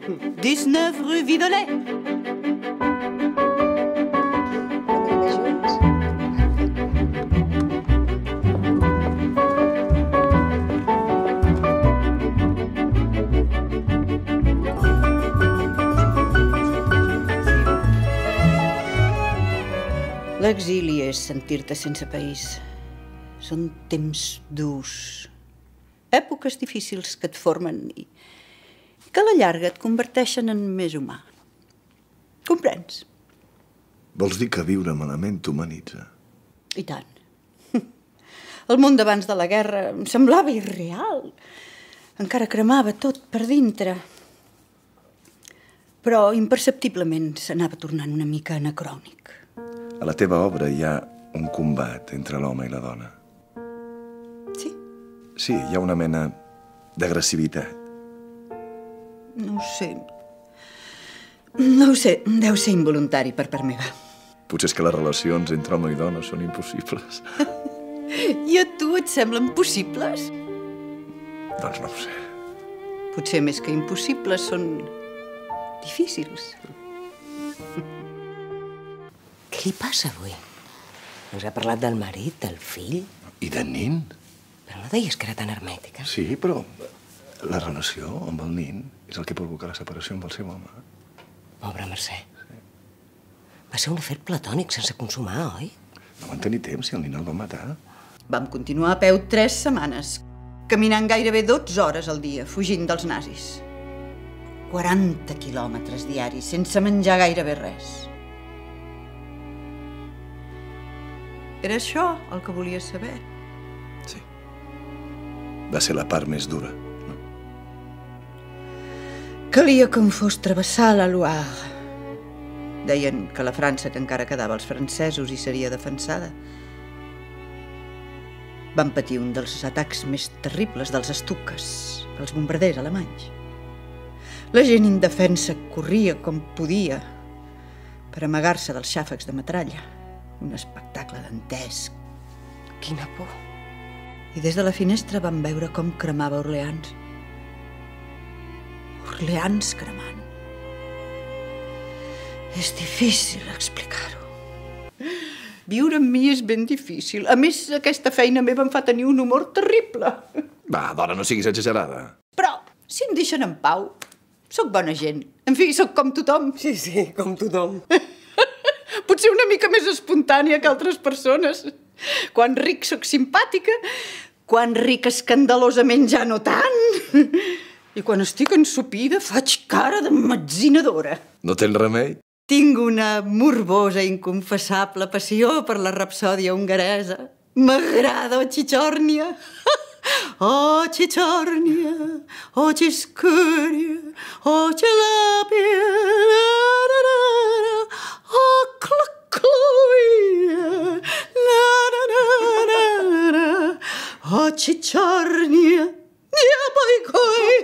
19 rue Vidolet. L'exili és sentir-te sense país. Són temps durs. Èpoques difícils que et formen i que a la llarga et converteixen en més humà. Comprens? Vols dir que viure malament t'humanitza? I tant. El món d'abans de la guerra em semblava irreal. Encara cremava tot per dintre. Però imperceptiblement s'anava tornant una mica anacrònic. A la teva obra hi ha un combat entre l'home i la dona. Sí? Sí, hi ha una mena d'agressivitat. No ho sé. No ho sé. Deu ser involuntari per part meva. Potser és que les relacions entre home i dona són impossibles. I a tu et semblen possibles? Doncs no ho sé. Potser més que impossibles són difícils. Què li passa avui? Ens ha parlat del marit, del fill? I de nin? Però no deies que era tan hermètica. Sí, però la relació amb el nin és el que provoca la separació amb el seu home. Pobre Mercè. Sí. Va ser un afer platònic sense consumar, oi? No van tenir temps si el nin el va matar. Vam continuar a peu 3 setmanes, caminant gairebé 12 hores al dia, fugint dels nazis. 40 quilòmetres diaris, sense menjar gairebé res. Era això el que volies saber? Sí. Va ser la part més dura. No? Calia que em fos travessar la Loire. Deien que la França, que encara quedava als francesos, hi seria defensada. Van patir un dels atacs més terribles dels estuques, els bombarders alemanys. La gent indefensa corria com podia per amagar-se dels xàfecs de metralla. Un espectacle dantesc. Quina por. I des de la finestra vam veure com cremava Orleans. Orleans cremant. És difícil explicar-ho. Viure amb mi és ben difícil. A més, aquesta feina meva em fa tenir un humor terrible. Va, dona, no siguis exagerada. Però, si em deixen en pau, sóc bona gent. En fi, sóc com tothom. Sí, com tothom. Potser una mica més espontània que altres persones. Quan ric sóc simpàtica, quan ric escandalosament ja no tant. I quan estic ensopida faig cara de metzinadora. No tens remei? Tinc una morbosa, inconfessable passió per la rapsòdia hongaresa. M'agrada o Chichornia. Oh, Chichornia, oh, Chiscuria, oh, Chalapia, oh, Clucluia, oh, Chichornia, ja, boy, coi.